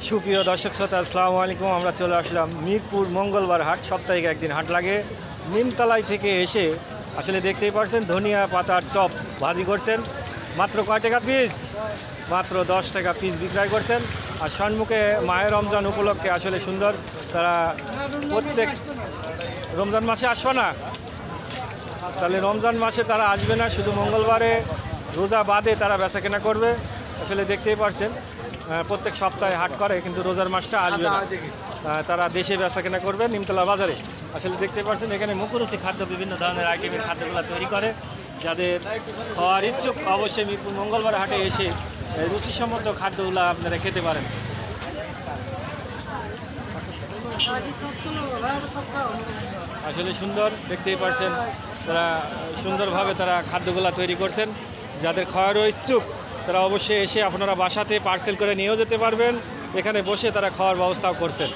সুপ্রিয় দর্শক শ্রোতা, আসসালামু আলাইকুম। আমরা চলে আসলাম মিরপুর মঙ্গলবার হাট, সাপ্তাহিক একদিন হাট লাগে। নিমতলায় থেকে এসে আসলে দেখতেই পাচ্ছেন ধনিয়া পাতার চপ ভাজি করছেন। মাত্র কয় টাকা পিস? মাত্র 10 টাকা পিস বিক্রয় করছেন। আর সম্মুখে মায়ের রমজান উপলক্ষে আসলে সুন্দর, তারা প্রত্যেক রমজান মাসে আসবে না, তাহলে রমজান মাসে তারা আসবে না, শুধু মঙ্গলবারে রোজা বাদে তারা বেচাকেনা করবে। আসলে দেখতেই পাচ্ছেন প্রত্যেক সপ্তাহে হাট করে, কিন্তু রোজার মাসটা আসবে না, তারা দেশে বেচাকেনা করবে নিমতলা বাজারে। আসলে দেখতে পাচ্ছেন এখানে মুখরুচি খাদ্য, বিভিন্ন ধরনের আইটেমের খাদ্যগুলো তৈরি করে। যাদের খাওয়ার ইচ্ছুক অবশ্যই মিরপুর মঙ্গলবার হাটে এসে রুচিসম্মত খাদ্যগুলো আপনারা খেতে পারেন। আসলে সুন্দর, দেখতেই পাচ্ছেন তারা সুন্দরভাবে তারা খাদ্যগুলো তৈরি করছেন। যাদের খাওয়ারও ইচ্ছুক তারা অবশ্যই এসে আপনারা বাসাতে পার্সেল করে নিয়েও যেতে পারবেন। এখানে বসে তারা খাওয়ার ব্যবস্থাও করছেন।